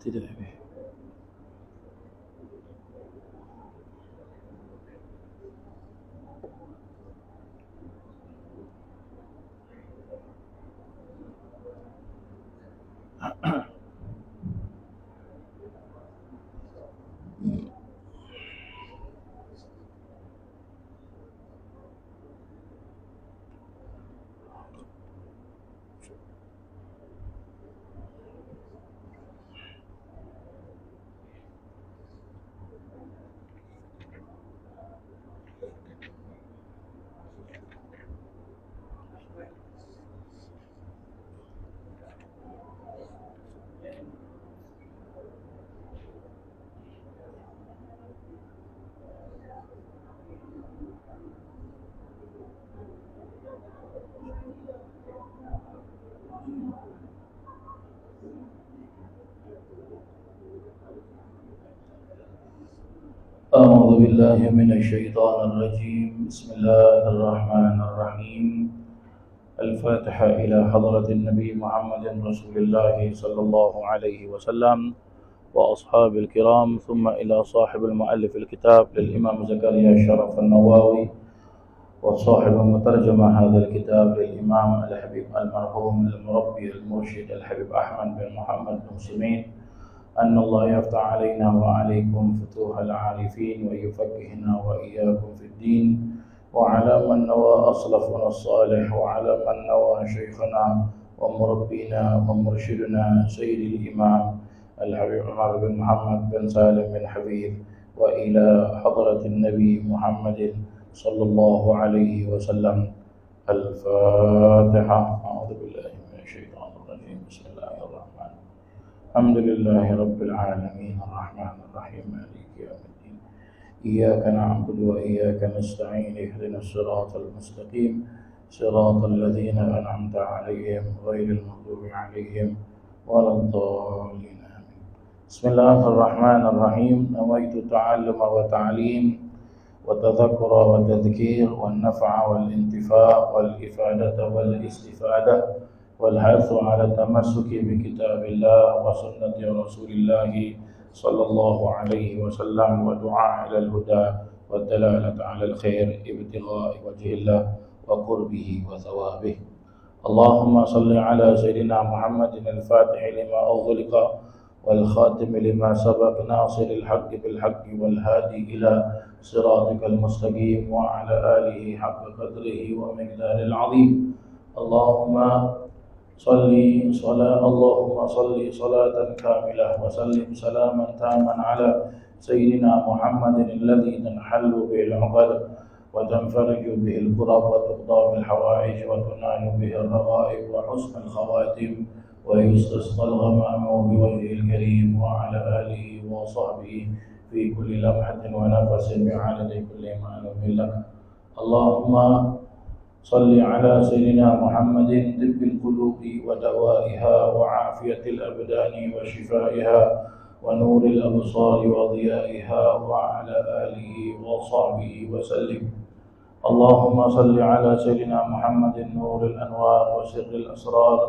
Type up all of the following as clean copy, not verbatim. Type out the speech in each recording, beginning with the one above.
Tidak. أعوذ بالله من الشيطان الرجيم. بسم الله الرحمن الرحيم. الفاتحة إلى حضرة النبي محمد رسول الله صلى الله عليه وسلم وأصحاب الكرام، ثم إلى صاحب المؤلف الكتاب للإمام زكريا الشرف النووي، وصاحب مترجمة هذا الكتاب للإمام الحبيب المرحوم المربي المرشد الحبيب أحمد بن محمد بن سمين، أن الله يفتح علينا وعليكم فتوح العارفين ويفقهنا وإياكم في الدين، وعلى من نوى أصلفنا الصالح، وعلى من نوى شيخنا ومربينا ومرشدنا سيد الإمام الحبيب عمر بن محمد بن سالم بن حبيب، وإلى حضرة النبي محمد صلى الله عليه وسلم. الفاتحة. أعوذ بالله من الشيطان الرجيم. بسم الله الرحمن الرحيم. الحمد لله رب العالمين الرحمن الرحيم مالك يوم الدين، إياك نعبد وإياك نستعين، اهدنا الصراط المستقيم صراط الذين أنعمت عليهم غير المغضوب عليهم ولا الضالين. آمين. بسم الله الرحمن الرحيم. نويت التعلم والتعليم وتذكر والتذكير والنفع والانتفاع والإفادة والاستفادة والحث على التمسك بكتاب الله وسنة رسول الله صلى الله عليه وسلم، ودعاء إلى الهدى والدلالة على الخير ابتغاء وجه الله وقربه وثوابه. اللهم صل على سيدنا محمد الفاتح لما أغلق والخاتم لما سبق ناصر الحق بالحق والهادي إلى صراطك المستقيم، وعلى آله حق قدره ومقداره العظيم. اللهم صل صلاة كاملة وسلم سلاما تاما على سيدنا محمد الذي تنحل به العقد وتنفرج به الكرب وتقضى بالحوائج وتنال به الرغائب وحسن الخواتم ويستسقى الغمام بوجهه الكريم، وعلى آله وصحبه في كل لمحة ونفس بعدد كل معلوم لك. اللهم صل على سيدنا محمد طب القلوب ودوائها وعافية الأبدان وشفائها ونور الأبصار وضيائها، وعلى آله وصحبه وسلم. اللهم صل على سيدنا محمد نور الأنوار وسر الأسرار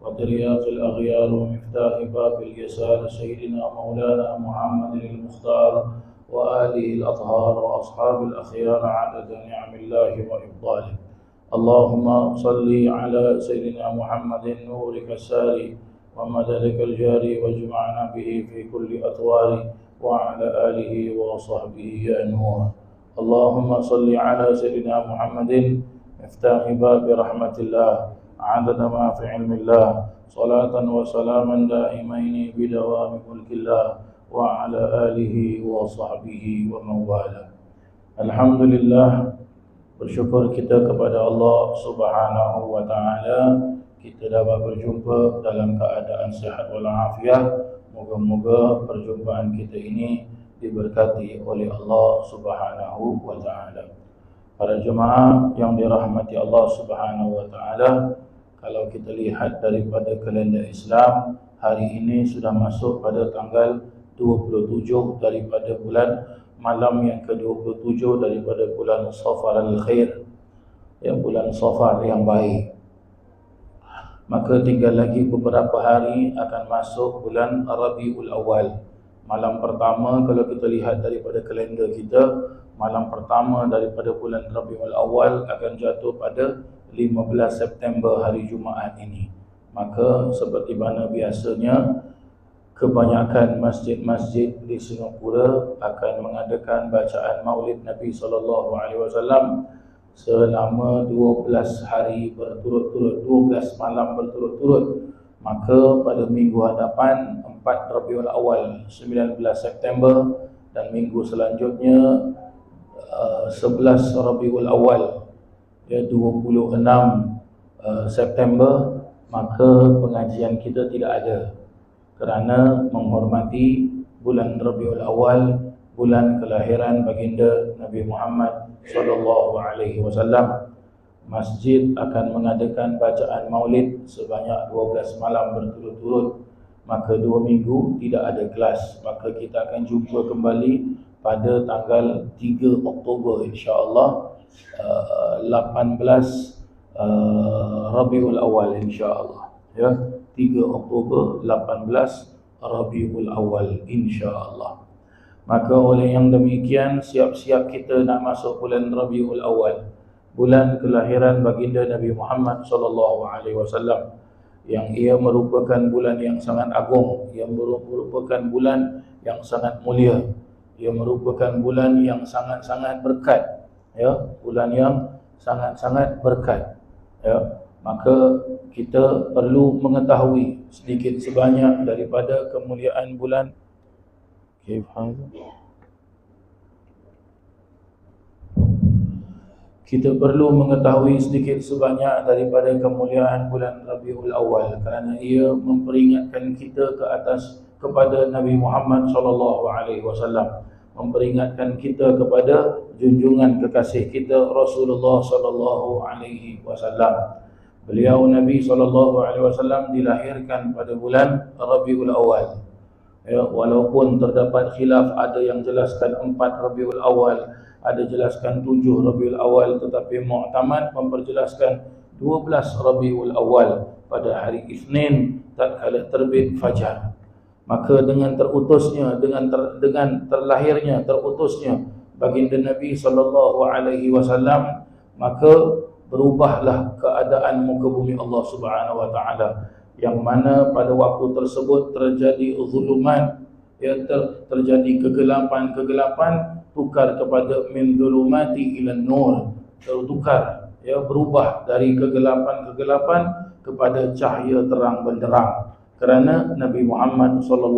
وترياق الأغيار ومفتاح باب اليسار سيدنا مولانا محمد المختار وآله الأطهار وأصحاب الأخيار عدد نعم الله وإفضاله. اللهم صل على سيدنا محمد نورك الساري ومددك الجاري واجمعنا به في كل أطوار، وعلى آله وصحبه يا نور. اللهم صل على سيدنا محمد مفتاح باب رحمة الله عدد ما في علم الله، صلاة وسلاما دائمين بدوام ملك الله، وعلى آله وصحبه ومن والاه. Alhamdulillah, bersyukur kita kepada Allah Subhanahu wa taala, kita dapat berjumpa dalam keadaan sihat walafiat. Moga-moga perjumpaan kita ini diberkati oleh Allah Subhanahu wa taala. Para jemaah yang dirahmati Allah Subhanahu wa taala, kalau kita lihat daripada kalender Islam, hari ini sudah masuk pada tanggal 27 daripada bulan, malam yang ke-27 daripada bulan Safar al-Khair, bulan Safar yang baik. Maka tinggal lagi beberapa hari akan masuk bulan Rabiul Awal. Malam pertama kalau kita lihat daripada kalender kita, malam pertama daripada bulan Rabiul Awal akan jatuh pada 15 September hari Jumaat ini. Maka seperti mana biasanya, kebanyakan masjid-masjid di Singapura akan mengadakan bacaan Maulid Nabi SAW selama 12 hari berturut-turut, 12 malam berturut-turut. Maka pada minggu hadapan 4 Rabiul Awal 19 September dan minggu selanjutnya 11 Rabiul Awal 26 September, maka pengajian kita tidak ada, kerana menghormati bulan Rabiul Awal, bulan kelahiran baginda Nabi Muhammad SAW. Masjid akan mengadakan bacaan maulid sebanyak 12 malam berturut-turut. Maka 2 minggu tidak ada kelas. Maka kita akan jumpa kembali pada tanggal 3 Oktober insya-Allah, 18 Rabiul Awal insya-Allah, ya, 3 Oktober 18 Rabiul Awal insya-Allah. Maka oleh yang demikian, siap-siap kita nak masuk bulan Rabiul Awal, bulan kelahiran baginda Nabi Muhammad SAW, yang ia merupakan bulan yang sangat agung, yang merupakan bulan yang sangat mulia, ia merupakan bulan yang sangat-sangat berkat, ya, bulan yang sangat-sangat berkat, ya. Maka kita perlu mengetahui sedikit sebanyak daripada kemuliaan bulan. Kita perlu mengetahui sedikit sebanyak daripada kemuliaan bulan Rabiul Awal, kerana ia memperingatkan kita kepada Nabi Muhammad SAW, memperingatkan kita kepada junjungan kekasih kita Rasulullah SAW. Beliau Nabi SAW dilahirkan pada bulan Rabiul Awal. Ya, walaupun terdapat khilaf, ada yang jelaskan 4 Rabiul Awal, ada jelaskan 7 Rabiul Awal, tetapi mu'tamad memperjelaskan 12 Rabiul Awal pada hari Isnin tatkala terbit fajar. Maka dengan terutusnya, dengan terlahirnya, terutusnya baginda Nabi SAW, maka berubahlah keadaan muka bumi Allah Subhanahu wa taala, yang mana pada waktu tersebut terjadi zulumat, ya, terjadi kegelapan, tukar kepada min zulumati ila nur, tertukar, ya, berubah dari kegelapan kepada cahaya terang benderang, kerana Nabi Muhammad SAW.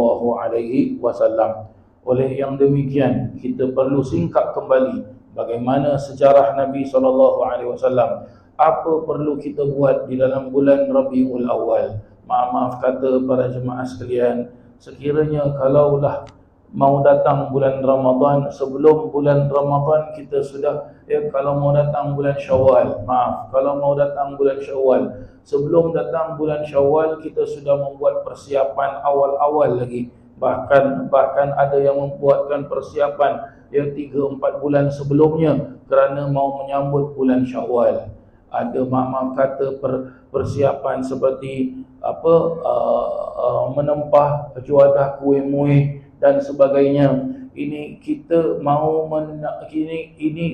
Oleh yang demikian, kita perlu singkap kembali bagaimana sejarah Nabi SAW. Apa perlu kita buat di dalam bulan Rabiul Awal? Maaf kata para jemaah sekalian, sekiranya kalaulah mau datang bulan Ramadan, sebelum bulan Ramadan kita sudah, ya, kalau mau datang bulan Syawal, kalau mau datang bulan Syawal, sebelum datang bulan Syawal kita sudah membuat persiapan awal-awal lagi. Bahkan ada yang membuatkan persiapan, ya, 3-4 bulan sebelumnya kerana mau menyambut bulan Syawal. Ada maaf kata persiapan seperti menempah juadah kuih-muih dan sebagainya. Ini kita mau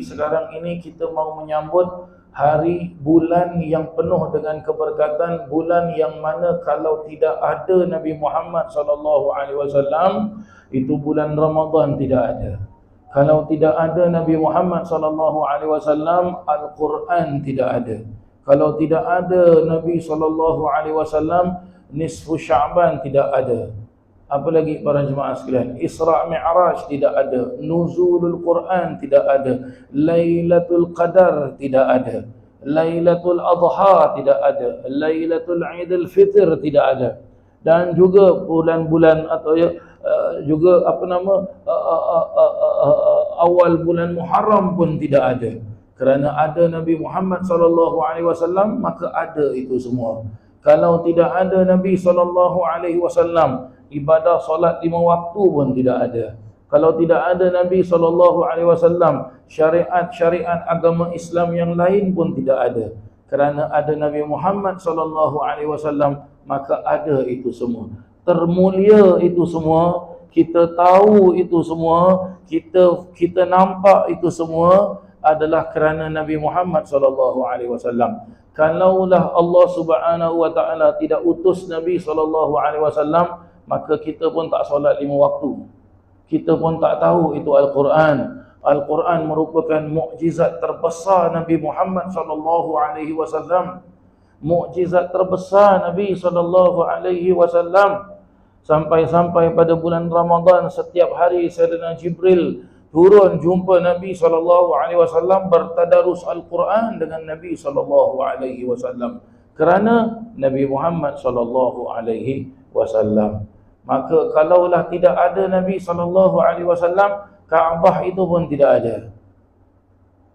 sekarang ini kita mau menyambut hari bulan yang penuh dengan keberkatan, bulan yang mana kalau tidak ada Nabi Muhammad SAW, itu bulan Ramadan tidak ada. Kalau tidak ada Nabi Muhammad SAW, Al-Quran tidak ada. Kalau tidak ada Nabi SAW, nisfu Sya'ban tidak ada. Apalagi para jemaah sekalian, Isra' Mi'raj tidak ada, Nuzulul Quran tidak ada, Lailatul Qadar tidak ada, Lailatul Adha tidak ada, Lailatul Aidil Fitr tidak ada. Dan juga bulan-bulan atau juga awal bulan Muharram pun tidak ada. Kerana ada Nabi Muhammad SAW, maka ada itu semua. Kalau tidak ada Nabi SAW, ibadah solat 5 waktu pun tidak ada. Kalau tidak ada Nabi SAW, syariat-syariat agama Islam yang lain pun tidak ada. Kerana ada Nabi Muhammad sallallahu alaihi wasallam, maka ada itu semua. Termulia itu semua, kita tahu itu semua, kita nampak itu semua adalah kerana Nabi Muhammad sallallahu alaihi wasallam. Kalaulah Allah Subhanahu wa taala tidak utus Nabi sallallahu alaihi wasallam, maka kita pun tak solat 5 waktu. Kita pun tak tahu itu Al-Quran. Al-Quran merupakan mukjizat terbesar Nabi Muhammad sallallahu alaihi wasallam. Mukjizat terbesar Nabi sallallahu alaihi wasallam. Sampai-sampai pada bulan Ramadan setiap hari Sayyidina Jibril turun jumpa Nabi sallallahu alaihi wasallam, bertadarus Al-Quran dengan Nabi sallallahu alaihi wasallam. Kerana Nabi Muhammad sallallahu alaihi wasallam. Maka kalaulah tidak ada Nabi sallallahu alaihi wasallam, Kaabah itu pun tidak ada.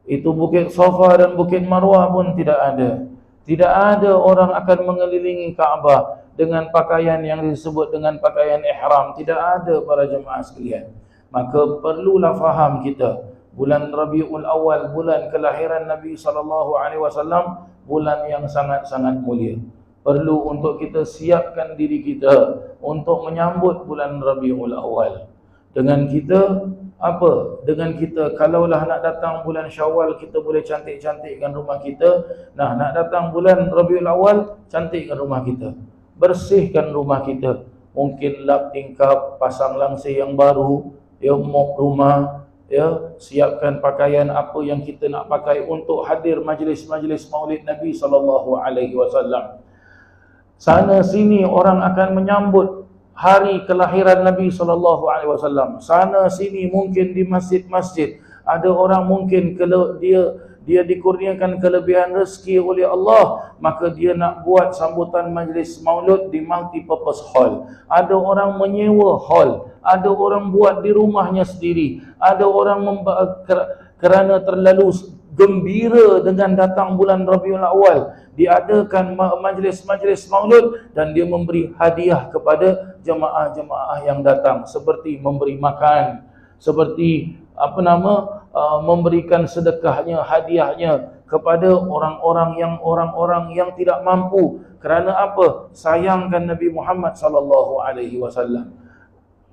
Itu Bukit Safa dan Bukit Marwah pun tidak ada. Tidak ada orang akan mengelilingi Kaabah dengan pakaian yang disebut dengan pakaian ihram. Tidak ada para jemaah sekalian. Maka perlulah faham kita, bulan Rabiul Awal, bulan kelahiran Nabi sallallahu alaihi wasallam, bulan yang sangat-sangat mulia. Perlu untuk kita siapkan diri kita untuk menyambut bulan Rabiul Awal. Dengan kita apa? Dengan kita kalaulah nak datang bulan Syawal, kita boleh cantik-cantikkan rumah kita. Nak datang bulan Rabiul Awal, cantikkan rumah kita, bersihkan rumah kita. Mungkin lap tingkap, pasang langsir yang baru, ya, mop rumah, ya, siapkan pakaian apa yang kita nak pakai untuk hadir majlis-majlis Maulid Nabi sallallahu alaihi wasallam. Sana sini orang akan menyambut hari kelahiran Nabi sallallahu alaihi wasallam. Sana sini mungkin di masjid-masjid ada orang, mungkin kalau dia dikurniakan kelebihan rezeki oleh Allah, maka dia nak buat sambutan majlis maulud di multi-purpose hall. Ada orang menyewa hall, ada orang buat di rumahnya sendiri, ada orang kerana terlalu gembira dengan datang bulan Rabiul Awal, diadakan majlis-majlis maulud dan dia memberi hadiah kepada jemaah-jemaah yang datang, seperti memberi makan, seperti memberikan sedekahnya, hadiahnya kepada orang-orang yang tidak mampu. Kerana apa? Sayangkan Nabi Muhammad sallallahu alaihi wasallam.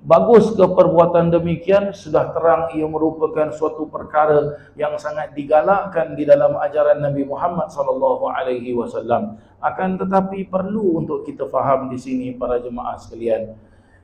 Bagus ke perbuatan demikian? Sudah terang ia merupakan suatu perkara yang sangat digalakkan di dalam ajaran Nabi Muhammad sallallahu alaihi wasallam. Akan tetapi perlu untuk kita faham di sini para jemaah sekalian,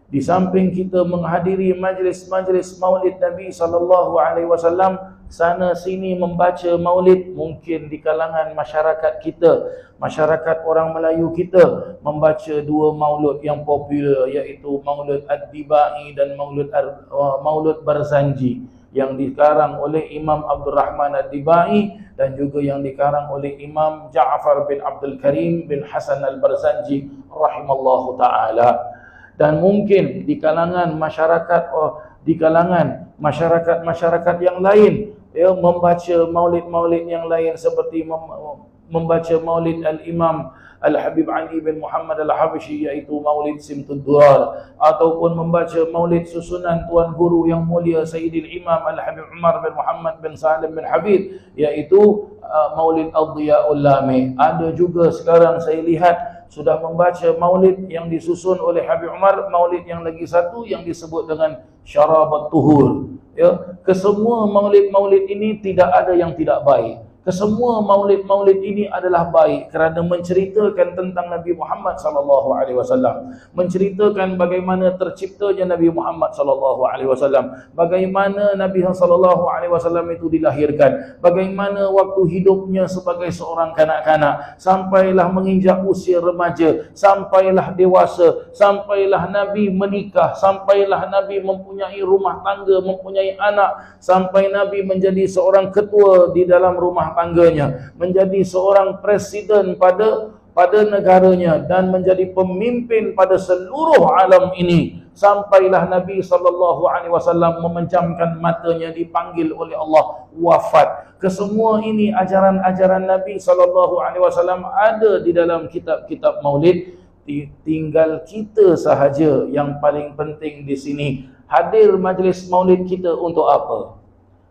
di samping kita menghadiri majlis-majlis Maulid Nabi sallallahu alaihi wasallam, sana sini membaca maulid, mungkin di kalangan masyarakat kita, masyarakat orang Melayu kita, membaca dua maulud yang popular, iaitu Maulud Ad-Dibai dan Maulud Barzanji, yang dikarang oleh Imam Abdul Rahman Ad-Dibai dan juga yang dikarang oleh Imam Ja'far bin Abdul Karim bin Hasan Al-Barzanji rahimallahu ta'ala. Dan mungkin di kalangan masyarakat yang lain, ya, membaca maulid-maulid yang lain seperti membaca maulid Al-Imam Al-Habib Ali bin Muhammad Al-Habsyi, iaitu Maulid Simtud Durar, ataupun membaca maulid susunan Tuan Guru yang mulia Sayyidil Imam Al-Habib Umar bin Muhammad bin Salim bin Habib, iaitu Maulid Ad-Diya'ul Lami. Ada juga sekarang saya lihat sudah membaca maulid yang disusun oleh Habib Umar, maulid yang lagi satu yang disebut dengan Syarabat Tuhur. Ya, kesemua maulid-maulid ini tidak ada yang tidak baik. Kesemua maulid-maulid ini adalah baik kerana menceritakan tentang Nabi Muhammad sallallahu alaihi wasallam, menceritakan bagaimana terciptanya Nabi Muhammad sallallahu alaihi wasallam, bagaimana Nabi sallallahu alaihi wasallam itu dilahirkan, bagaimana waktu hidupnya sebagai seorang kanak-kanak, sampailah menginjak usia remaja, sampailah dewasa, sampailah Nabi menikah, sampailah Nabi mempunyai rumah tangga, mempunyai anak, sampai Nabi menjadi seorang ketua di dalam rumah tangganya, menjadi seorang presiden pada negaranya dan menjadi pemimpin pada seluruh alam ini, sampailah Nabi sallallahu alaihi wasallam memejamkan matanya, dipanggil oleh Allah, wafat. Kesemua ini ajaran-ajaran Nabi sallallahu alaihi wasallam ada di dalam kitab-kitab maulid. Tinggal kita sahaja yang paling penting di sini, hadir majlis maulid kita untuk apa?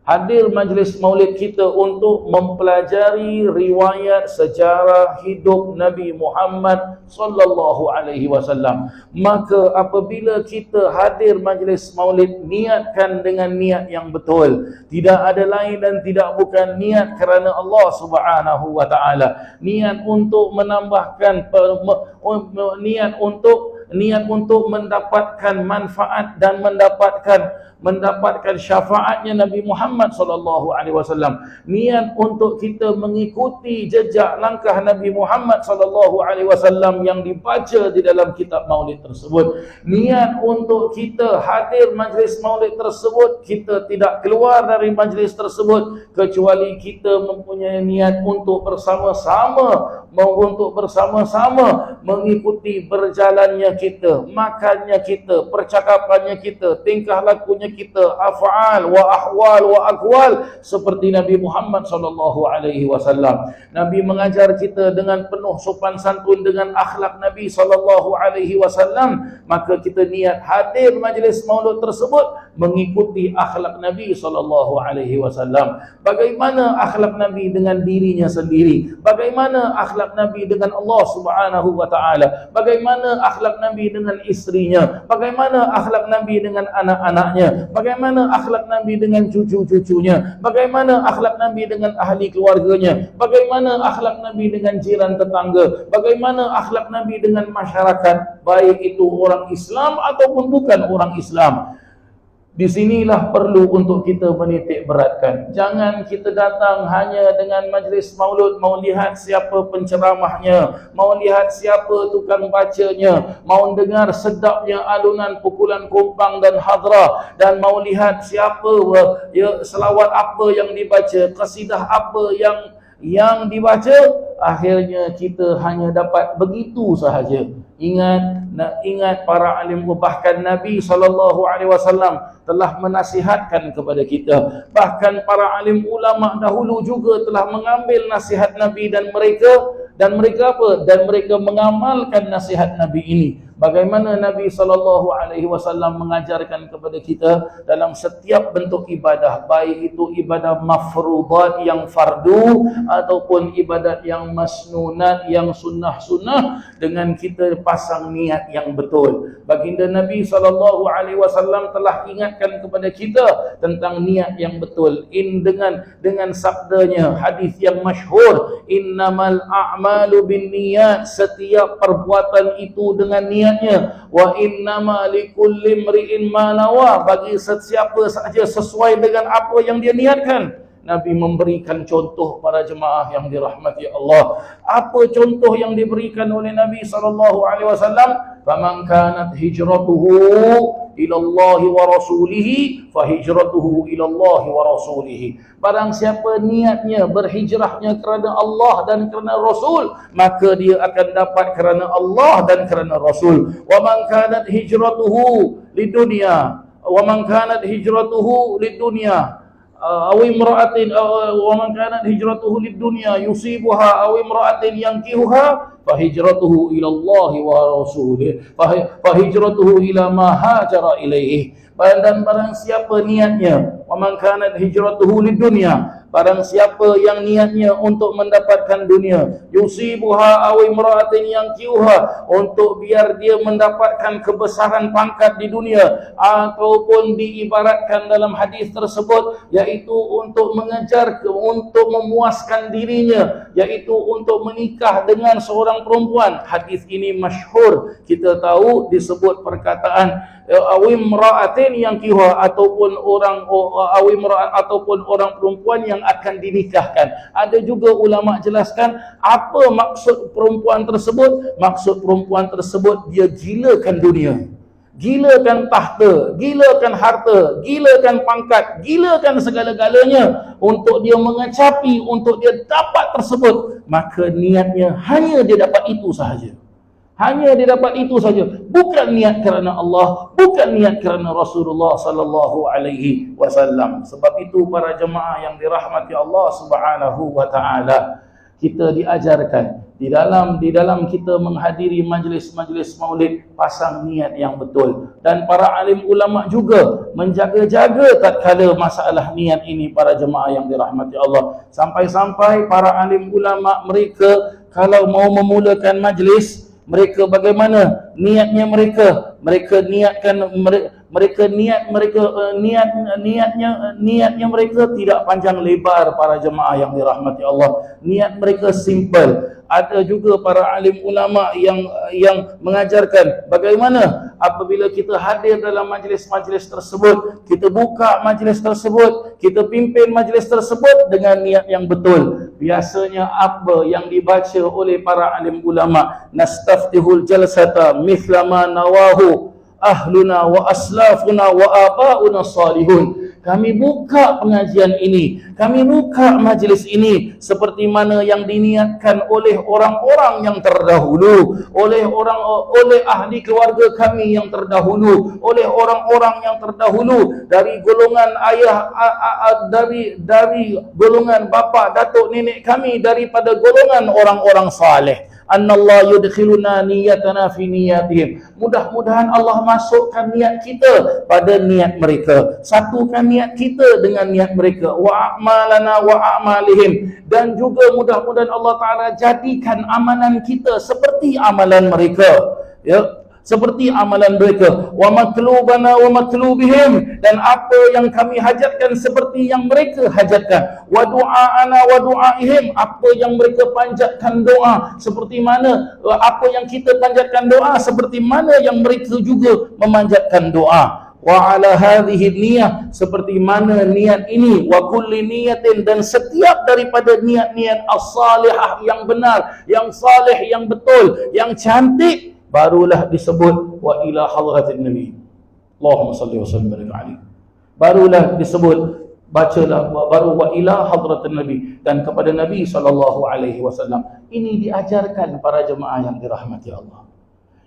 hadir majlis maulid kita untuk mempelajari riwayat sejarah hidup Nabi Muhammad sallallahu alaihi wasallam. Maka apabila kita hadir majlis maulid, niatkan dengan niat yang betul. Tidak ada lain dan tidak bukan niat kerana Allah Subhanahu wa taala. Niat untuk menambahkan niat untuk mendapatkan manfaat dan mendapatkan syafaatnya Nabi Muhammad sallallahu alaihi wasallam. Niat untuk kita mengikuti jejak langkah Nabi Muhammad sallallahu alaihi wasallam yang dibaca di dalam kitab maulid tersebut. Niat untuk kita hadir majlis maulid tersebut, kita tidak keluar dari majlis tersebut kecuali kita mempunyai niat untuk bersama-sama mengikuti berjalannya kita, makannya kita, percakapannya kita, tingkah lakunya kita, af'al wa ahwal wa aqwal seperti Nabi Muhammad sallallahu alaihi wasallam. Nabi mengajar kita dengan penuh sopan santun dengan akhlak Nabi sallallahu alaihi wasallam, maka kita niat hadir majlis maulud tersebut mengikuti akhlak Nabi sallallahu alaihi wasallam. Bagaimana akhlak Nabi dengan dirinya sendiri? Bagaimana akhlak Nabi dengan Allah Subhanahu wa taala? Bagaimana akhlak Nabi dengan istrinya? Bagaimana akhlak Nabi dengan anak-anaknya? Bagaimana akhlak Nabi dengan cucu-cucunya? Bagaimana akhlak Nabi dengan ahli keluarganya? Bagaimana akhlak Nabi dengan jiran tetangga? Bagaimana akhlak Nabi dengan masyarakat, baik itu orang Islam ataupun bukan orang Islam? Di sinilah perlu untuk kita menitik beratkan. Jangan kita datang hanya dengan majlis maulud, mau lihat siapa penceramahnya, mau lihat siapa tukang bacanya, mau dengar sedapnya alunan pukulan kompang dan hadrah, dan mau lihat siapa selawat apa yang dibaca, qasidah apa yang dibaca. Akhirnya kita hanya dapat begitu sahaja. Ingat para alim, bahkan Nabi SAW telah menasihatkan kepada kita. Bahkan para alim ulama dahulu juga telah mengambil nasihat Nabi dan mereka mengamalkan nasihat Nabi ini. Bagaimana Nabi SAW mengajarkan kepada kita dalam setiap bentuk ibadah, baik itu ibadah mafruḍat yang fardu ataupun ibadat yang masnunat, yang sunnah-sunnah, dengan kita pasang niat yang betul. Baginda Nabi SAW telah ingatkan kepada kita tentang niat yang betul. Dengan sabdanya, hadis yang masyhur, innamal a'malu binniyat, setiap perbuatan itu dengan niatnya. Wa innama likulli imri'in ma nawa, bagi sesiapa sahaja sesuai dengan apa yang dia niatkan. Nabi memberikan contoh para jemaah yang dirahmati Allah. Apa contoh yang diberikan oleh Nabi SAW? Faman kanat hijratuhu ila Allah wa rasulihi fahijratuhu ila Allah wa rasulihi. Barang siapa niatnya berhijrahnya kerana Allah dan kerana Rasul, maka dia akan dapat kerana Allah dan kerana Rasul. Wa man kanat hijratuhu lidunya wa man kanat hijratuhu lidunya aw imra'atin wa man kanat hijratuhu lid-dunya yusibuha aw imra'atin yankihuha fahijratuhu ila Allah wa rasulih fahijratuhu ila ma hajara ilaihi. Dan barang siapa niatnya, wa man kanat hijratuhu lid-dunya, barang siapa yang niatnya untuk mendapatkan dunia, yusibuha aw imra'atin yankihuha, untuk biar dia mendapatkan kebesaran pangkat di dunia, ataupun diibaratkan dalam hadis tersebut yaitu untuk mengejar, untuk memuaskan dirinya, yaitu untuk menikah dengan seorang perempuan. Hadis ini masyhur, kita tahu disebut perkataan awimra'atin yang kiha, ataupun orang perempuan yang akan dinikahkan. Ada juga ulama jelaskan apa maksud perempuan tersebut. Maksud perempuan tersebut, dia gilakan dunia, gilakan tahta, gilakan harta, gilakan pangkat, gilakan segala-galanya untuk dia mengecapi, untuk dia dapat tersebut. Maka niatnya hanya dia dapat itu sahaja. Hanya dia dapat itu saja, bukan niat kerana Allah, bukan niat kerana Rasulullah sallallahu alaihi wasallam. Sebab itu para jemaah yang dirahmati Allah Subhanahu wa taala, kita diajarkan di dalam kita menghadiri majlis-majlis maulid, pasang niat yang betul. Dan para alim ulama juga menjaga-jaga tatkala masalah niat ini para jemaah yang dirahmati Allah. Sampai-sampai para alim ulama mereka kalau mau memulakan majlis, mereka bagaimana niatnya mereka? Niatnya mereka tidak panjang lebar para jemaah yang dirahmati Allah. Niat mereka simple. Ada juga para alim ulama yang mengajarkan bagaimana apabila kita hadir dalam majlis-majlis tersebut, kita buka majlis tersebut, kita pimpin majlis tersebut dengan niat yang betul. Biasanya apa yang dibaca oleh para alim ulama, nastaftihul jalsata mithla ma nawahu ahluna wa aslafuna wa abauna salihun. Kami buka pengajian ini, kami buka majlis ini seperti mana yang diniatkan oleh orang-orang yang terdahulu, oleh ahli keluarga kami yang terdahulu, oleh orang-orang yang terdahulu dari golongan ayah, dari golongan bapa, datuk, nenek kami, daripada golongan orang-orang saleh. Annallahu yudkhiluna niyatana fi niyatihim. Mudah-mudahan Allah masukkan niat kita pada niat mereka. Satukan niat kita dengan niat mereka. Wa a'malana wa a'malihim. Dan juga mudah-mudahan Allah Ta'ala jadikan amalan kita seperti amalan mereka. Ya, seperti amalan mereka. Wa matlubana wa matlubihim. Dan apa yang kami hajatkan seperti yang mereka hajatkan. Wa du'aana wa du'aihim. Apa yang mereka panjatkan doa seperti mana, apa yang kita panjatkan doa seperti mana yang mereka juga memanjatkan doa. Wa ala hadhihi niyah, seperti mana niat ini, wa kulli niyatin, dan setiap daripada niat-niat as-salihah yang benar, yang salih, yang betul, yang cantik, barulah disebut wa ila hadratin nabi. Allahumma salli wa sallim barik alaihi. Barulah disebut, bacalah baru wa ila hadratin nabi, dan kepada Nabi sallallahu alaihi wasallam. Ini diajarkan para jemaah yang dirahmati Allah.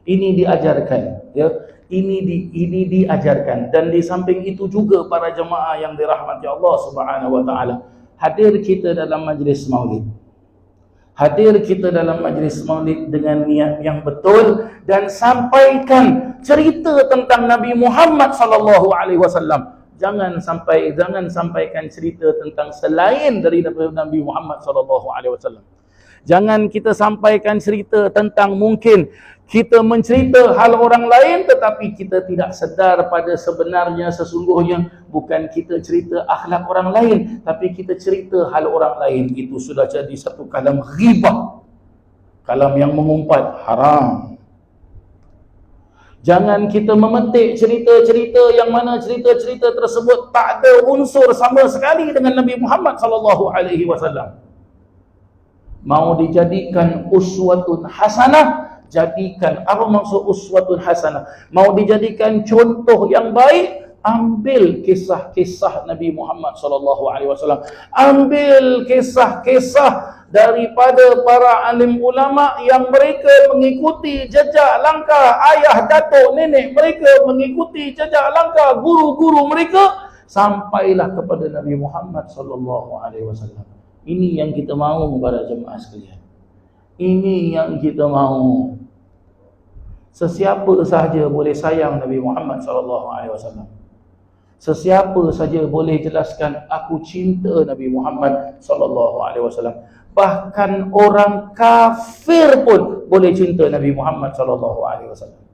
Ini diajarkan, ya. Ini diajarkan. Dan di samping itu juga para jemaah yang dirahmati Allah Subhanahu wa taala, hadir kita dalam majlis maulid. Hadir kita dalam majlis maulid dengan niat yang betul dan sampaikan cerita tentang Nabi Muhammad sallallahu alaihi wasallam. Jangan sampaikan cerita tentang selain dari Nabi Muhammad sallallahu alaihi wasallam. Jangan kita sampaikan cerita tentang, mungkin kita mencerita hal orang lain tetapi kita tidak sedar pada sebenarnya sesungguhnya bukan kita cerita akhlak orang lain, tapi kita cerita hal orang lain. Itu sudah jadi satu kalam ghibah, kalam yang mengumpat, haram. Jangan kita memetik cerita-cerita yang mana cerita-cerita tersebut tak ada unsur sama sekali dengan Nabi Muhammad sallallahu alaihi wasallam. Mau dijadikan uswatun hasanah, jadikan. Apa maksud uswatun hasanah? Mau dijadikan contoh yang baik, ambil kisah-kisah Nabi Muhammad sallallahu alaihi wasallam. Ambil kisah-kisah daripada para alim ulama yang mereka mengikuti jejak langkah ayah, datuk, nenek mereka, mengikuti jejak langkah guru-guru mereka, sampailah kepada Nabi Muhammad sallallahu alaihi wasallam. Ini yang kita mahu kepada jemaah sekalian. Ini yang kita mahu. Sesiapa sahaja boleh sayang Nabi Muhammad sallallahu alaihi wasallam. Sesiapa saja boleh jelaskan aku cinta Nabi Muhammad sallallahu alaihi wasallam. Bahkan orang kafir pun boleh cinta Nabi Muhammad sallallahu alaihi wasallam.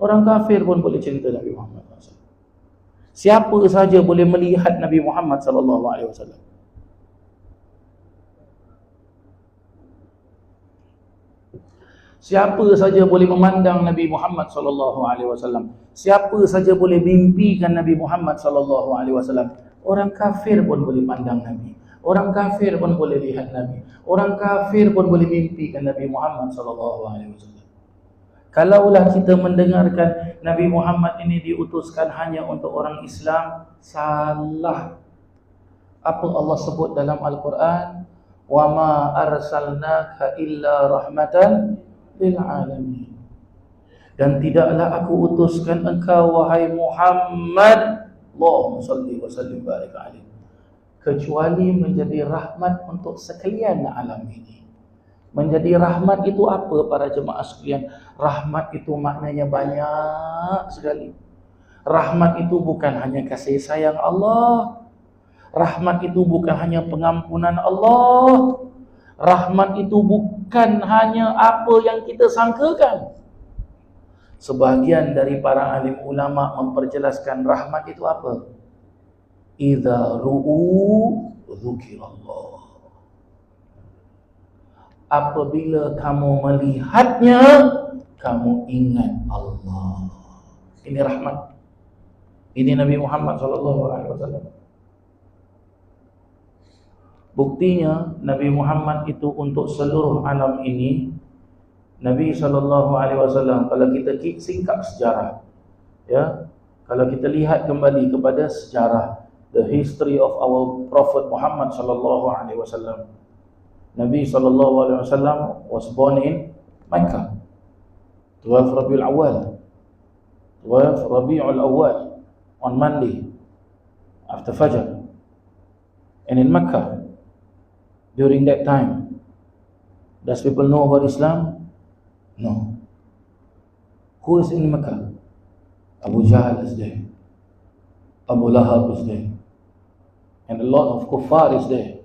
Orang kafir pun boleh cinta Nabi Muhammad sallallahu alaihi wasallam. Siapa saja boleh melihat Nabi Muhammad sallallahu alaihi wasallam. Siapa saja boleh memandang Nabi Muhammad sallallahu alaihi wasallam. Siapa saja boleh mimpikan Nabi Muhammad sallallahu alaihi wasallam. Orang kafir pun boleh pandang Nabi. Orang kafir pun boleh lihat Nabi. Orang kafir pun boleh mimpikan Nabi Muhammad sallallahu alaihi wasallam. Kalaulah kita mendengarkan Nabi Muhammad ini diutuskan hanya untuk orang Islam, salah. Apa Allah sebut dalam Al-Quran? Wa ma arsalnaka illa rahmatan lil alamin. Dan tidaklah aku utuskan engkau wahai Muhammad, Allahumma salli wa sallim barik alaihi, kecuali menjadi rahmat untuk sekalian alam ini. Menjadi rahmat itu apa para jemaah sekalian? Rahmat itu maknanya banyak sekali. Rahmat itu bukan hanya kasih sayang Allah. Rahmat itu bukan hanya pengampunan Allah. Rahmat itu bukan hanya apa yang kita sangkakan. Sebahagian dari para alim ulama memperjelaskan rahmat itu apa? Idza ru'u dzukirallah. Apabila kamu melihatnya, kamu ingat Allah. Ini rahmat. Ini Nabi Muhammad SAW. Buktinya Nabi Muhammad itu untuk seluruh alam ini. Nabi SAW, kalau kita singkap sejarah, ya, kalau kita lihat kembali kepada sejarah, the history of our Prophet Muhammad SAW. Nabi SAW was born in Mecca, 12 Rabiul Awal, 12 Rabiul Awal, on Monday after Fajr, and in Mecca. During that time, does people know about Islam? No. Who is in Mecca? Abu Jahl is there, Abu Lahab is there, and a lot of kuffar is there.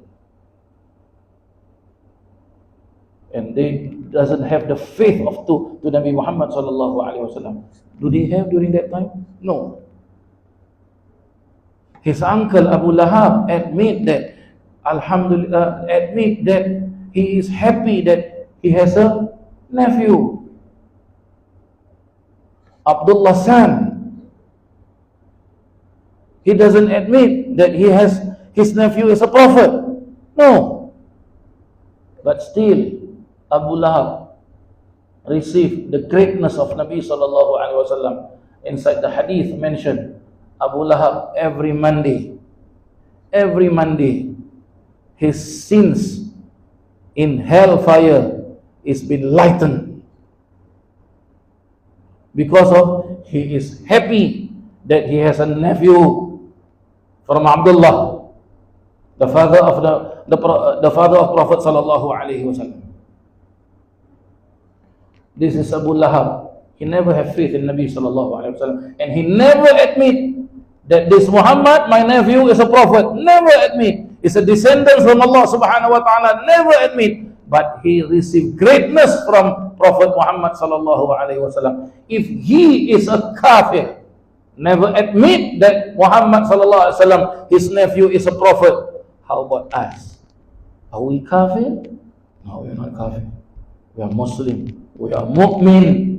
And they doesn't have the faith to Nabi Muhammad sallallahu alaihi wasallam. Do they have during that time? No. His uncle Abu Lahab admit that he is happy that he has a nephew, Abdullah son. He doesn't admit that his nephew is a prophet. No. But still, Abu Lahab received the greatness of Nabi sallallahu alaihi wasallam. Inside the hadith mentioned, Abu Lahab every Monday, his sins in hellfire is been lightened, because of he is happy that he has a nephew from Abdullah, the father of Prophet sallallahu alaihi wasallam. This is Abu Lahab. He never have faith in Nabi sallallahu alaihi wasallam, and he never admit that this Muhammad, my nephew, is a prophet. Never admit. It's a descendant from Allah subhanahu wa ta'ala. Never admit. But he received greatness from Prophet Muhammad sallallahu alaihi wasallam. If he is a kafir, never admit that Muhammad sallallahu alaihi wasallam, his nephew, is a prophet, how about us? Are we kafir? No, we are not kafir. We are Muslim. We are mu'min.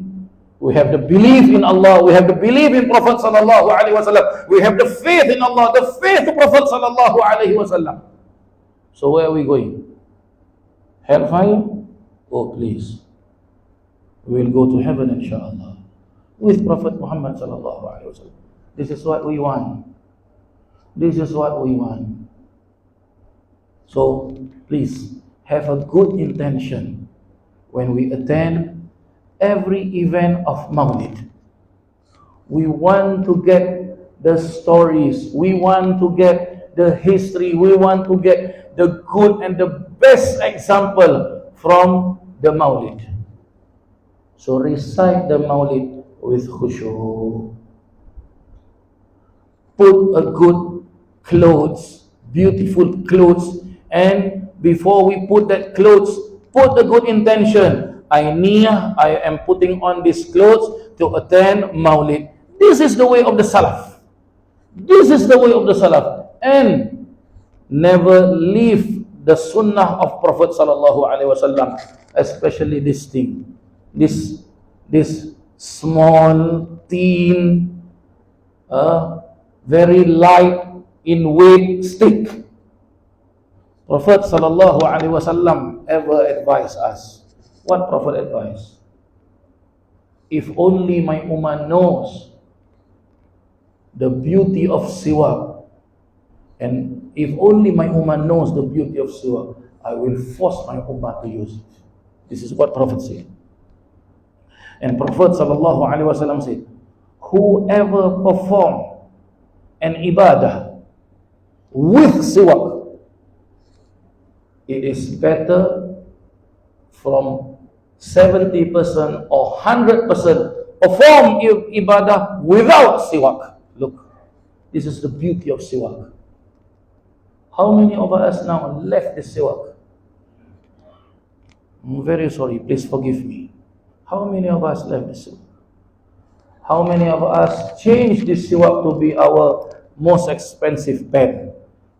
We have the belief in Allah. We have the belief in Prophet sallallahu alaihi wasallam. We have the faith in Allah, the faith of Prophet sallallahu alaihi wasallam. So where are we going? Hellfire? Oh please. We will go to heaven inshallah with Prophet Muhammad sallallahu alaihi wasallam. This is what we want. This is what we want. So please have a good intention when we attend every event of Maulid. We want to get the stories, we want to get the history, we want to get the good and the best example from the Maulid. So recite the Maulid with khushu'. Put a good clothes, beautiful clothes, and before we put that clothes, put a good intention. I am putting on these clothes to attend Maulid. This is the way of the Salaf. This is the way of the Salaf. And never leave the Sunnah of Prophet sallallahu alaihi wasallam, especially this thing, this small, thin, very light in weight stick. Prophet sallallahu alaihi wasallam ever advised us. What Prophet advised? If only my ummah knows the beauty of siwak, and if only my ummah knows the beauty of siwak, I will force my ummah to use it. This is what Prophet said. And Prophet sallallahu alaihi wasallam said, whoever perform an ibadah with siwak, it is better from 70% or 100% perform ibadah without siwak. Look, this is the beauty of siwak. How many of us now left the siwak? I'm very sorry, please forgive me. How many of us left the siwak? How many of us changed this siwak to be our most expensive pen?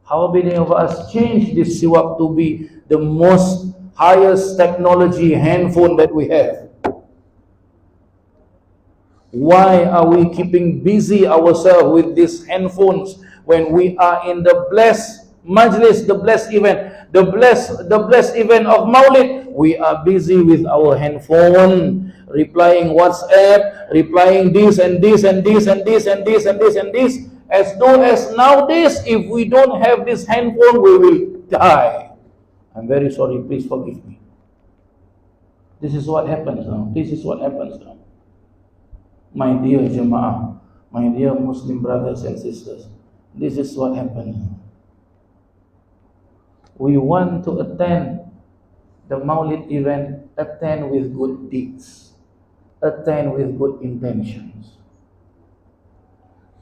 How many of us changed this siwak to be the most highest technology handphone that we have? Why are we keeping busy ourselves with these handphones when we are in the blessed majlis, the blessed event, the blessed event of Maulid? We are busy with our handphone, replying WhatsApp, replying this and this and this and this and this and this and this. As though as nowadays, if we don't have this handphone, we will die. I'm very sorry, please forgive me. This is what happens now. This is what happens now. My dear Jama'ah, my dear Muslim brothers and sisters, this is what happens. We want to attend the Maulid event, attend with good deeds, attend with good intentions.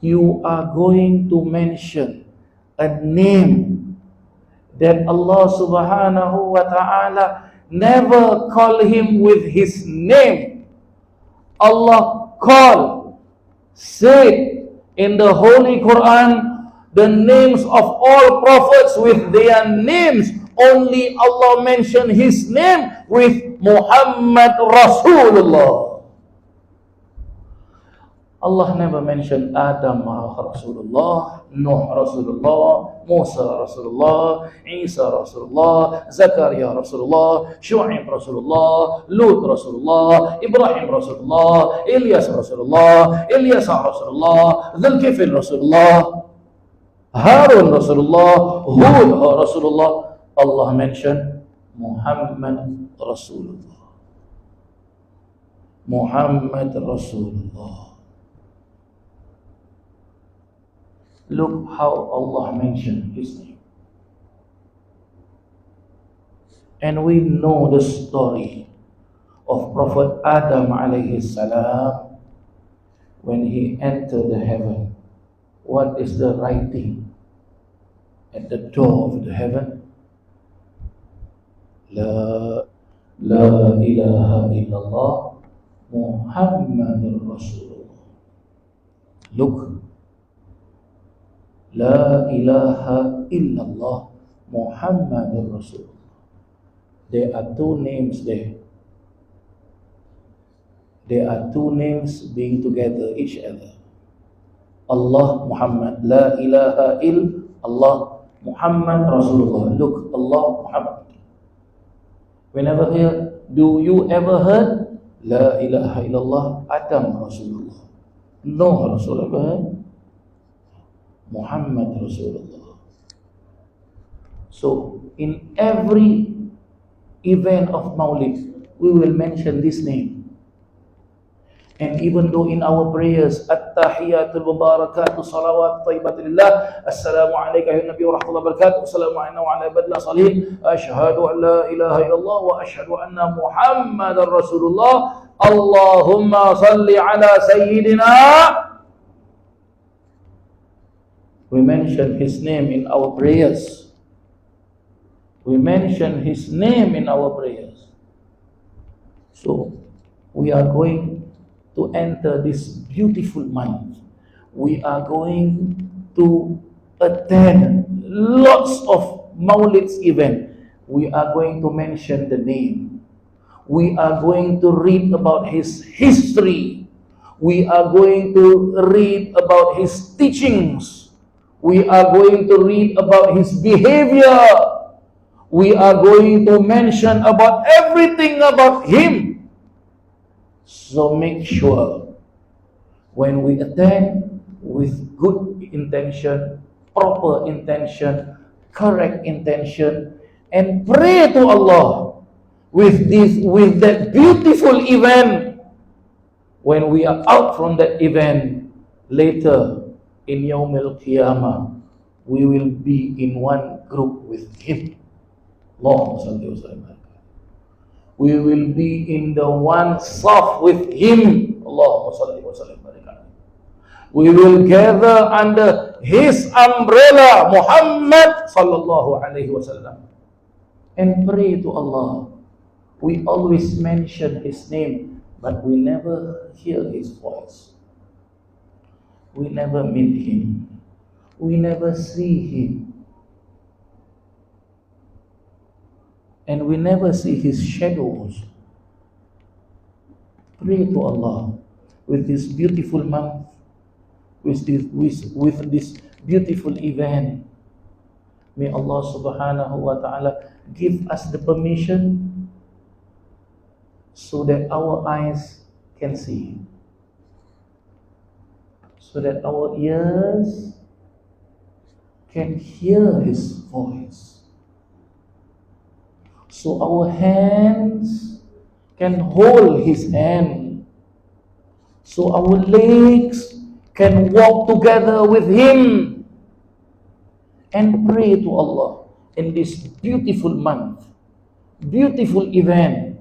You are going to mention a name that Allah subhanahu wa ta'ala never call him with his name. Allah said in the Holy Quran the names of all prophets with their names. Only Allah mentioned his name with Muhammad Rasulullah. Allah never mentioned Adam Rasulullah, Nuh Rasulullah, Musa Rasulullah, Isa Rasulullah, Zakaria Rasulullah, Shu'aib Rasulullah, Lut Rasulullah, Ibrahim Rasulullah, Ilyas Rasulullah, Ilyasa Rasulullah, Dhul-Kifl Rasulullah, Harun Rasulullah, Hud Rasulullah. Allah mentioned Muhammad Rasulullah. Muhammad Rasulullah. Look how Allah mentioned his name. And we know the story of Prophet Adam alayhi salam when he entered the heaven. What is the writing at the door of the heaven? La ilaha illallah Muhammadur Rasulullah. Look, La ilaha illallah Muhammadur Rasulullah. There are two names there. There are two names being together each other. Allah Muhammad. La ilaha illallah Muhammad Rasulullah. Look, Allah Muhammad. Whenever here, do you ever heard La ilaha illallah Adam Rasulullah? No Rasul ever heard Muhammad Rasulullah. So in every event of Maulid, we will mention this name. And even though in our prayers, At-Tahiyatul Mubarakatuh Salawat Tayyibatillah, Assalamu alayka ya Nabi wa rahmatullahi wa barakatuh, Assalamu alayna wa ala badla salihin, Ashhadu an la ilaha illallah wa ashhadu anna Muhammadan Rasulullah, Allahumma salli ala Sayyidina. We mention his name in our prayers. We mention his name in our prayers. So we are going to enter this beautiful month. We are going to attend lots of Maulid's event. We are going to mention the name. We are going to read about his history. We are going to read about his teachings. We are going to read about his behavior. We are going to mention about everything about him. So make sure when we attend with good intention, proper intention, correct intention, and pray to Allah with that beautiful event. When we are out from that event later in Yawm al-Qiyamah, we will be in one group with him. Allahumma salli wa sallim. We will be in the one saf with him. Allahumma salli wa sallim barik alaihi. We will gather under his umbrella, Muhammad sallallahu alaihi wasallam, and pray to Allah. We always mention his name, but we never hear his voice. We never meet him. We never see him. And we never see his shadows. Pray to Allah with this beautiful month, with this beautiful event. May Allah subhanahu wa ta'ala give us the permission so that our eyes can see, so that our ears can hear his voice, so our hands can hold his hand, so our legs can walk together with him and pray to Allah in this beautiful month, beautiful event,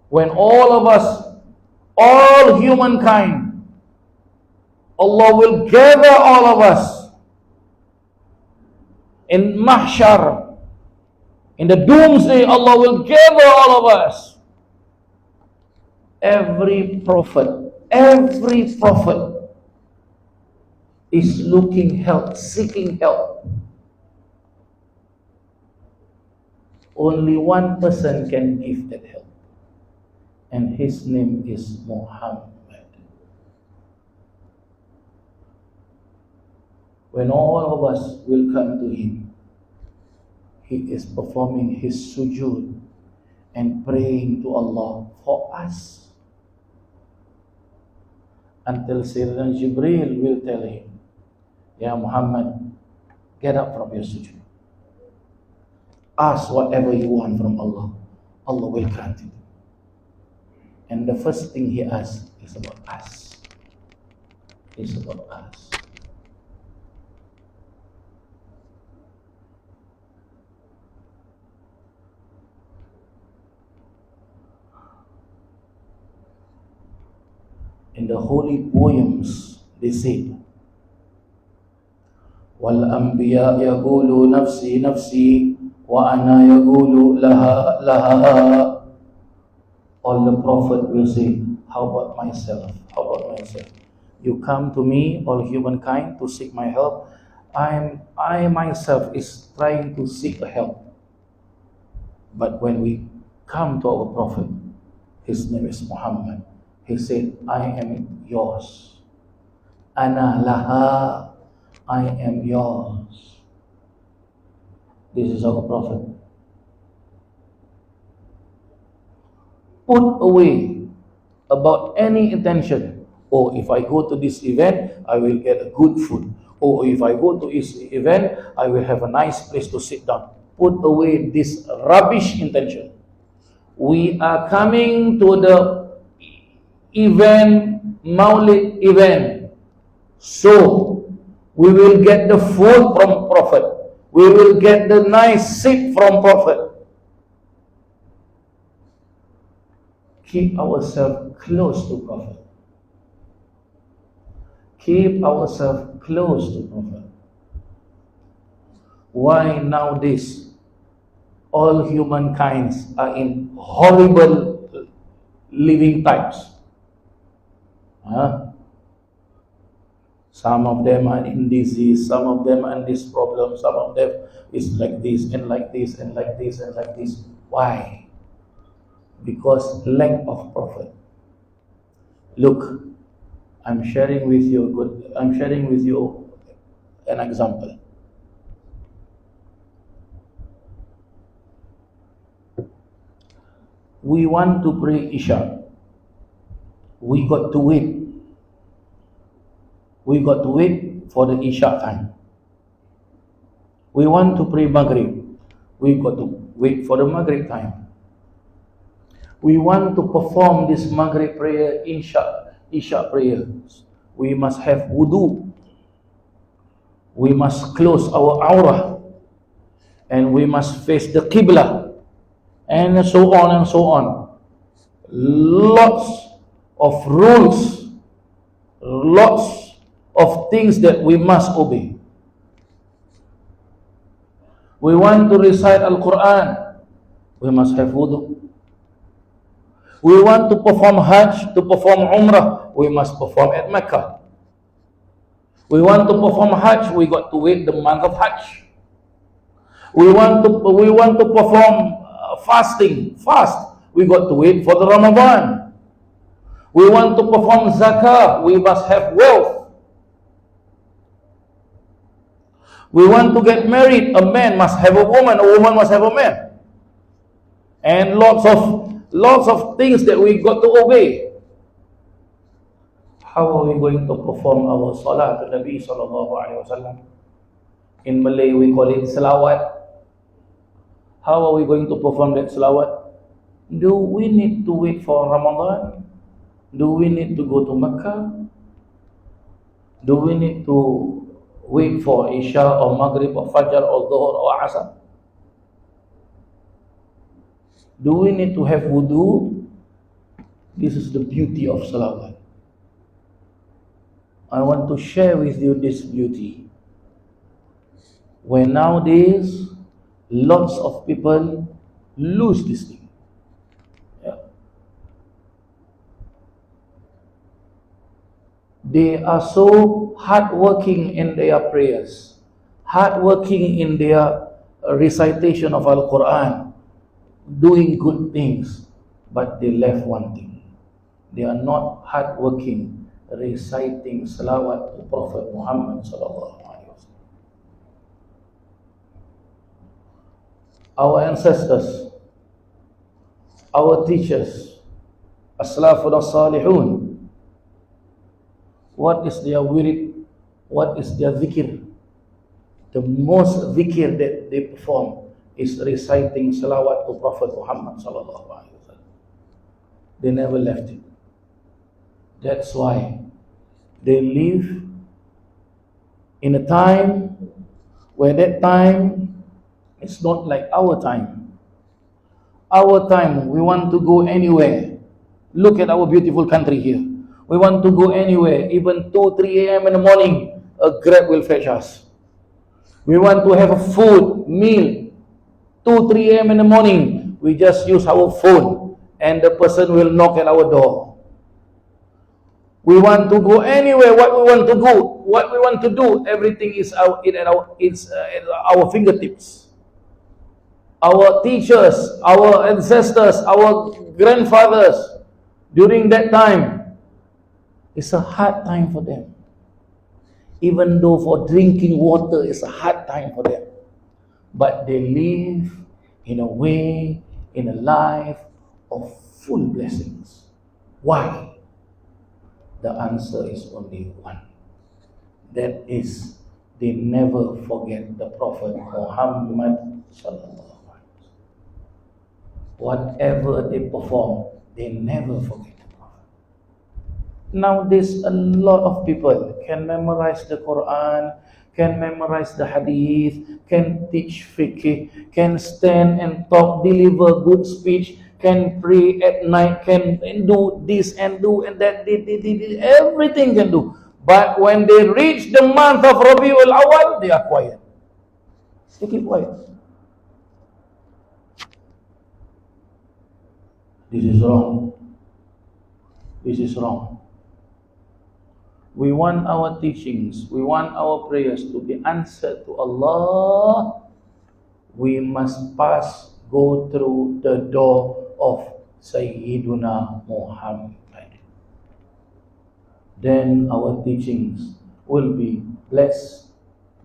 when all of us, all humankind, Allah will gather all of us in mahshar. In the doomsday, Allah will gather all of us. Every prophet is looking help, seeking help. Only one person can give that help, and his name is Muhammad. When all of us will come to him, he is performing his sujood and praying to Allah for us, until Sayyidina Jibreel will tell him, Ya Muhammad, get up from your sujood. Ask whatever you want from Allah. Allah will grant it. And the first thing he asks is about us. It's about us. In the holy poems, they say, وَالْأَنْبِيَاء يَقُولُ نَفْسِي نَفْسِي وَأَنَا يَقُولُ لَهَا لَهَا. All the Prophet will say, how about myself? How about myself? You come to me, all humankind, to seek my help. I myself is trying to seek help. But when we come to our Prophet, his name is Muhammad. He said, I am yours. Ana laha, I am yours. This is our Prophet. Put away about any intention. Oh, if I go to this event, I will get a good food. Oh, if I go to this event, I will have a nice place to sit down. Put away this rubbish intention. We are coming to the event, Maulid event. So, we will get the food from Prophet. We will get the nice seat from Prophet. Keep ourselves close to Prophet. Keep ourselves close to Prophet. Why nowadays all humankind are in horrible living types? Some of them are in disease, some of them are in this problem, some of them is like this and like this and like this and like this. Why? Because lack of Prophet. Look, I'm sharing with you an example. We want to pray Isha. We got to wait. We got to wait for the Isha time. We want to pray Maghrib. We got to wait for the Maghrib time. We want to perform this Maghrib prayer, Isha prayer. We must have wudu. We must close our aurah. And we must face the Qibla. and so on and so on. Lots of rules, lots of things that we must obey. We want to recite Al-Quran, we must have wudu. We want to perform Hajj, to perform Umrah, we must perform at Mecca. We want to perform Hajj, we got to wait the month of Hajj. We want to perform fast, we got to wait for the Ramadan. We want to perform zakah, we must have wealth. We want to get married, a man must have a woman must have a man. And lots of things that we got to obey. How are we going to perform our salah to Nabi sallallahu alaihi wasallam? In Malay we call it salawat. How are we going to perform that salawat? Do we need to wait for Ramadan? Do we need to go to Mecca? Do we need to wait for Isha or Maghrib or Fajr or Dhuhr or Asr? Do we need to have wudu? This is the beauty of salawat. I want to share with you this beauty. Where nowadays, lots of people lose this thing. They are so hardworking in their prayers, hardworking in their recitation of Al-Quran, doing good things, but they left one thing. They are not hardworking, reciting salawat to Prophet Muhammad sallallahu alaihi wasallam. Our ancestors, our teachers, as-salafun as-salihun, what is their wirid? What is their zikr? The most zikr that they perform is reciting salawat to Prophet Muhammad sallallahu alaihi wasallam. They never left it. That's why they live in a time where that time is not like our time. Our time, we want to go anywhere. Look at our beautiful country here. We want to go anywhere, even 2-3 a.m. in the morning, a Grab will fetch us. We want to have a food, meal, 2-3 a.m. in the morning, we just use our phone and the person will knock at our door. We want to go anywhere, what we want to do, everything is at our fingertips. Our teachers, our ancestors, our grandfathers, during that time, it's a hard time for them. Even though for drinking water, it's a hard time for them. But they live in a way, in a life of full blessings. Why? The answer is only one. That is, they never forget the Prophet Muhammad sallallahu alaihi wasallam. Whatever they perform, they never forget the Prophet. Nowadays, a lot of people can memorize the Quran, can memorize the Hadith, can teach fiqh, can stand and talk, deliver good speech, can pray at night, can do this and do and that, everything can do. But when they reach the month of Rabiul Awal, they are quiet. They keep quiet. This is wrong. This is wrong. We want our teachings, we want our prayers to be answered to Allah. We must go through the door of Sayyiduna Muhammad. Then our teachings will be blessed,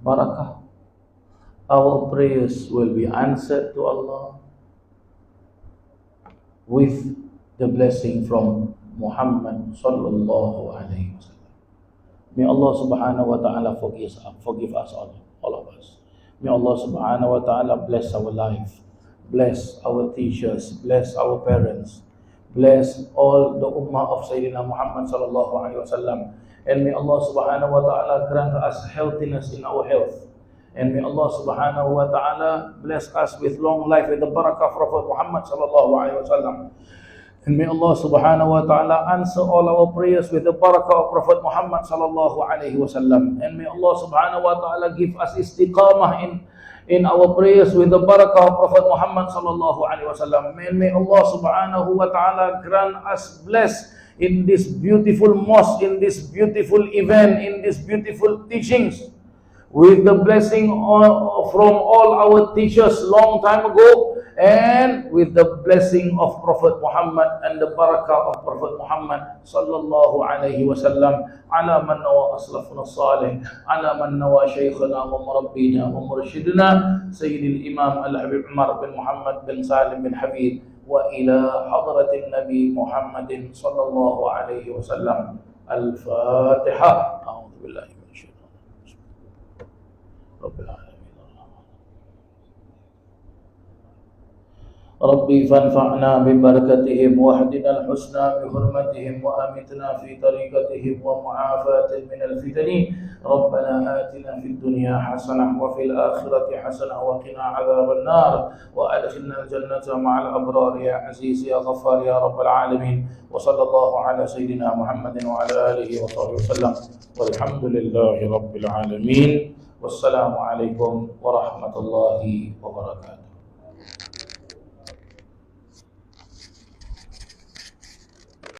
barakah. Our prayers will be answered to Allah with the blessing from Muhammad sallallahu alaihi wasallam. May Allah subhanahu wa ta'ala forgive us all of us. May Allah subhanahu wa ta'ala bless our life, bless our teachers, bless our parents, bless all the ummah of Sayyidina Muhammad sallallahu alaihi wasallam. And may Allah subhanahu wa ta'ala grant us healthiness in our health, And may Allah subhanahu wa ta'ala bless us with long life with the barakah of Prophet Muhammad sallallahu alaihi wasallam. And may Allah subhanahu wa ta'ala answer all our prayers with the barakah of Prophet Muhammad sallallahu alaihi wasallam. And may Allah subhanahu wa ta'ala give us istiqamah in our prayers with the barakah of Prophet Muhammad sallallahu alaihi wasallam. And may Allah subhanahu wa ta'ala grant us bless in this beautiful mosque, in this beautiful event, in these beautiful teachings, with the blessing from all our teachers long time ago, and with the blessing of Prophet Muhammad and the barakah of Prophet Muhammad sallallahu alaihi wasallam, ala man nawa aslafuna salih, ala man nawa shaykhana wa murabbina wa murshidina Sayyidil Imam Al-Habib Umar bin Muhammad bin Salim bin Habib, wa ila hadratin Nabi Muhammadin sallallahu alaihi wasallam. Al-Fatiha. A'udzu billahi رب العالمين. ربي فانفعنا ببركتهم واهدنا الحسنى بحرمتهم وأمتنا في طريقتهم ومعافاة من الفتن. ربنا آتنا في الدنيا حسنة وفي الآخرة حسنة وقنا عذاب النار وأدخلنا الجنة مع الأبرار يا عزيز يا غفار يا رب العالمين. وصلى الله على سيدنا محمد وعلى آله وصحبه وسلم والحمد لله رب العالمين. Wassalamualaikum warahmatullahi wabarakatuh.